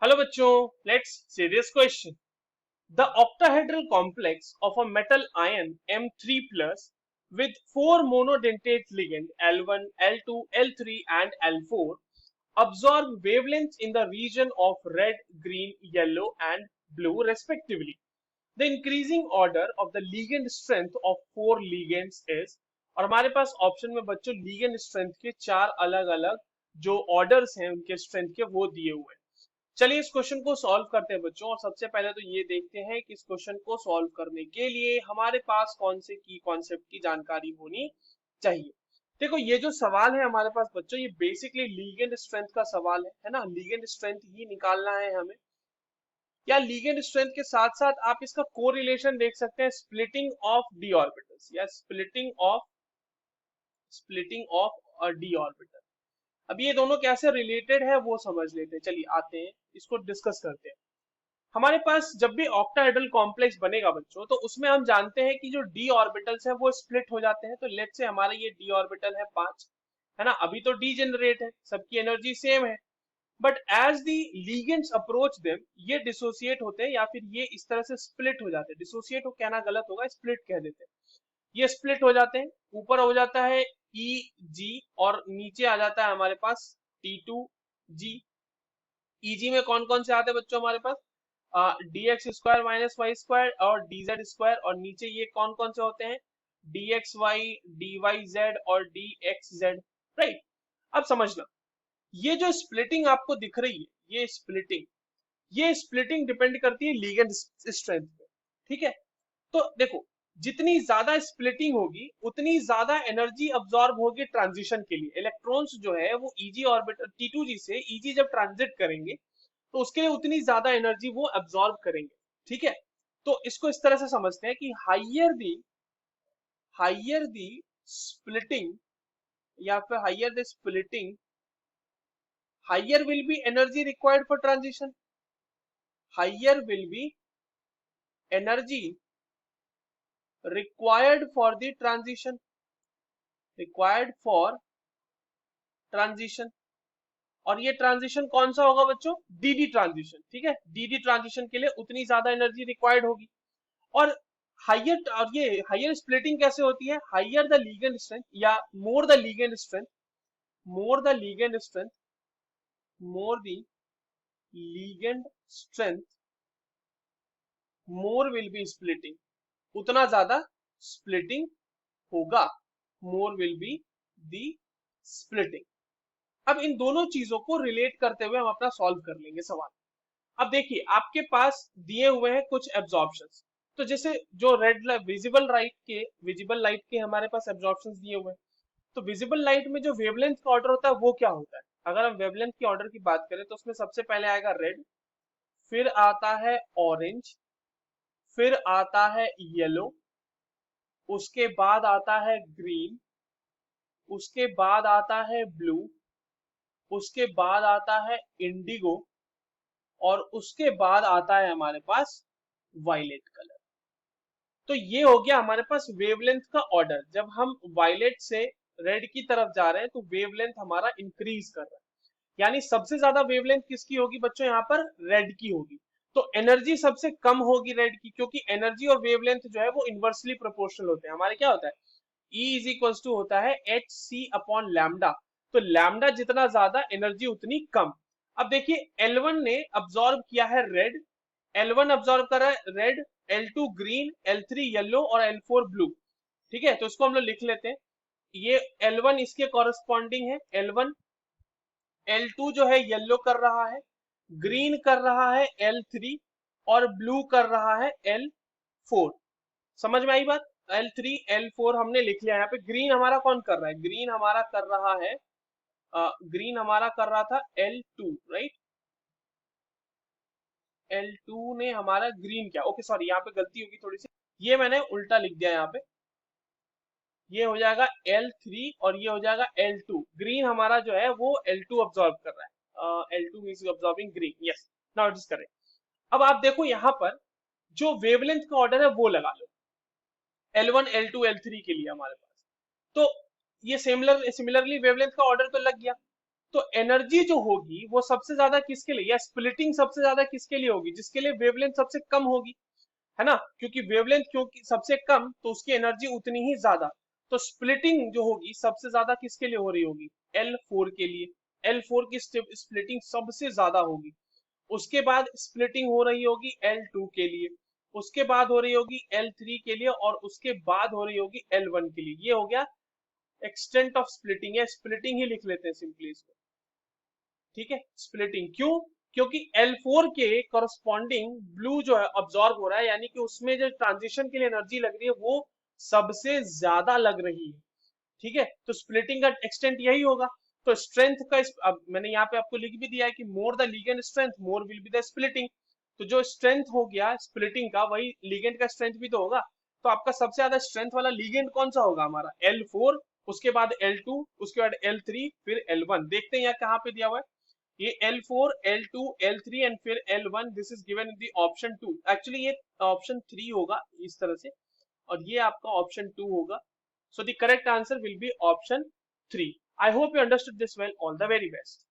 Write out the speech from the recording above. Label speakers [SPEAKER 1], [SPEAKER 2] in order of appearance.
[SPEAKER 1] Hello बच्चों, let's see this question. The octahedral complex of a metal ion M3 plus with four monodentate ligand L1, L2, L3 and L4 absorb wavelengths in the region of red, green, yellow and blue respectively. The increasing order of the ligand strength of four ligands is, और हमारे पास option में बच्चों ligand strength के चार अलग अलग जो orders हैं उनके स्ट्रेंथ के वो दिए हुए हैं. चलिए इस क्वेश्चन को सॉल्व करते हैं बच्चों. और सबसे पहले तो ये देखते हैं कि इस क्वेश्चन को सॉल्व करने के लिए हमारे पास कौन से की कॉन्सेप्ट की जानकारी होनी चाहिए. देखो ये जो सवाल है हमारे पास बच्चों, ये बेसिकली लीगेंड स्ट्रेंथ का सवाल है ना. लीगेंड स्ट्रेंथ ही निकालना है हमें. या लीगेंड स्ट्रेंथ के साथ साथ आप इसका कोरिलेशन देख सकते हैं स्प्लिटिंग ऑफ डी ऑर्बिटल्स या स्प्लिटिंग ऑफ डी ऑर्बिटल. अब ये दोनों कैसे रिलेटेड है वो समझ लेते हैं. चलिए आते हैं इसको डिस्कस करते हैं. हमारे पास जब भी ऑक्टाहेड्रल कॉम्प्लेक्स बनेगा बच्चों, तो उसमें हम जानते हैं कि जो डी ऑर्बिटल्स है वो स्प्लिट हो जाते हैं. तो लेट से हमारा ये डी ऑर्बिटल है 5, है ना. अभी तो डी जनरेट है, सबकी एनर्जी सेम है, but as the ligands approach them ये डिसोसिएट होते हैं या फिर ये इस तरह से स्प्लिट हो जाते हैं. डिसोसिएट हो कहना गलत होगा, स्प्लिट कह देते हैं. ये स्प्लिट हो जाते हैं. ऊपर हो जाता है ई जी और नीचे आ जाता है हमारे पास T2G. ईजी में कौन कौन से आते हैं बच्चों हमारे पास D X square minus Y square और डी जेड स्क्वायर. और नीचे ये कौन कौन से होते हैं D X Y, D Y Z और डी एक्स जेड. राइट. अब समझना, ये जो स्प्लिटिंग आपको दिख रही है, ये स्प्लिटिंग डिपेंड करती है लिगेंड स्ट्रेंथ पे. ठीक है. तो देखो, जितनी ज्यादा स्प्लिटिंग होगी उतनी ज्यादा एनर्जी अब्सॉर्ब होगी ट्रांजिशन के लिए. इलेक्ट्रॉन्स जो है वो ईजी ऑर्बिटल T2G से ईजी जब ट्रांजिट करेंगे तो उसके लिए उतनी ज्यादा एनर्जी वो अब्सॉर्ब करेंगे. ठीक है. तो इसको इस तरह से समझते हैं कि हाइयर दी स्प्लिटिंग या फिर higher will be energy required for transition. Higher will be energy required for the transition. और ये ट्रांजिशन कौन सा होगा बच्चों? DD transition. ठीक है. डीडी ट्रांजिशन के लिए उतनी ज्यादा एनर्जी रिक्वायर्ड होगी. और ये हाइयर स्प्लिटिंग कैसे होती है? हाइयर द लीगेंड स्ट्रेंथ या more the ligand strength more the ligand strength more will be splitting. उतना ज्यादा स्प्लिटिंग होगा. More will be the splitting. अब इन दोनों चीजों को रिलेट करते हुए हम अपना सॉल्व कर लेंगे सवाल. अब देखिए आपके पास दिए हुए हैं कुछ एब्जॉर्प्शंस. तो जैसे जो विजिबल लाइट के हमारे पास एब्जॉर्प्शंस दिए हुए हैं. तो विजिबल लाइट में जो वेवलेंथ का ऑर्डर होता है वो क्या होता है? अगर हम वेवलेंथ की ऑर्डर की बात करें तो उसमें सबसे पहले आएगा रेड, फिर आता है ऑरेंज, फिर आता है येलो, उसके बाद आता है ग्रीन, उसके बाद आता है ब्लू, उसके बाद आता है इंडिगो और उसके बाद आता है हमारे पास वायलेट कलर. तो ये हो गया हमारे पास वेवलेंथ का ऑर्डर. जब हम वायलेट से रेड की तरफ जा रहे हैं तो वेवलेंथ हमारा इंक्रीज कर रहा है. यानी सबसे ज्यादा वेवलेंथ किसकी होगी बच्चों? यहाँ पर रेड की होगी. तो एनर्जी सबसे कम होगी रेड की, क्योंकि एनर्जी और वेवलेंथ जो है वो इनवर्सली प्रोपोर्शनल होते हैं. हमारे क्या होता है? E इज इक्वल टू होता है एच सी अपॉन लैम्डा. तो लैम्डा जितना ज्यादा एनर्जी उतनी कम. अब देखिए L1 ने अब्सॉर्ब किया है रेड, L1 अब्सॉर्ब कर रहा है red, L2 green, L3 yellow और L4 ब्लू. ठीक है. तो इसको हम लोग लिख लेते हैं. ये L1 इसके कॉरेस्पॉन्डिंग है L1. L2 जो है येलो कर रहा है, ग्रीन कर रहा है L3 और ब्लू कर रहा है L4. समझ में आई बात? L3 L4 हमने लिख लिया. यहाँ पे ग्रीन हमारा कौन कर रहा है? ग्रीन हमारा कर रहा था L2. राइट. L2 ने हमारा ग्रीन किया. ओके सॉरी, यहाँ पे गलती होगी थोड़ी सी, ये मैंने उल्टा लिख दिया. यहाँ पे ये हो जाएगा L3 और ये हो जाएगा L2. ग्रीन हमारा जो है वो L2 अब्सॉर्ब कर रहा है. L2 means absorbing green. Yes, now it is correct. अब आप देखो यहाँ पर जो वेवलेंथ का ऑर्डर है वो लगा लो L1 L2 L3 के लिए हमारे पास. तो ये सिमिलरली वेवलेंथ का ऑर्डर तो लग गया. तो एनर्जी जो होगी वो सबसे ज्यादा किसके लिए, या स्प्लिटिंग सबसे ज्यादा किसके लिए होगी, जिसके लिए वेवलेंथ सबसे कम होगी, है ना, क्योंकि वेवलेंथ क्योंकि सबसे कम तो उसकी एनर्जी उतनी ही ज्यादा। तो स्प्लिटिंग जो होगी सबसे ज्यादा किसके लिए हो रही होगी, L4 के लिए। L4 की स्प्लिटिंग सबसे ज्यादा होगी। उसके बाद स्प्लिटिंग हो रही होगी L2 के लिए, उसके बाद हो रही होगी L3 के लिए, और उसके बाद हो रही होगी L1 के लिए। ये हो गया एक्सटेंट ऑफ स्प्लिटिंग, या स्प्लिटिंग ही लिख लेते हैं सिंपली इसको। ठीक है, स्प्लिटिंग क्यों, क्योंकि L4 के करस्पॉन्डिंग ब्लू जो है ऑब्जॉर्ब हो रहा है, यानी कि उसमें जो ट्रांजिशन के लिए एनर्जी लग रही है वो सबसे ज्यादा लग रही है। ठीक है, तो स्प्लिटिंग का एक्सटेंट यही होगा। तो स्ट्रेंथ का अब मैंने यहाँ पे आपको लिख भी दिया है कि more the ligand strength more will be the splitting. तो जो स्ट्रेंथ हो गया स्प्लिटिंग का, वही लिगेंड का स्ट्रेंथ भी तो होगा। तो आपका सबसे ज्यादा स्ट्रेंथ वाला लिगेंड कौन सा होगा, हमारा L4, उसके बाद L2, उसके बाद L3, फिर L1। देखते हैं यहाँ कहाँ पे दिया हुआ है ये L4, L2, L3 एंड फिर L1। This is given in the option 2। Actually ये ऑप्शन 3 होगा इस तरह से, और ये आपका ऑप्शन 2 होगा। So the correct answer will be option 3. I hope you understood this well. All the very best.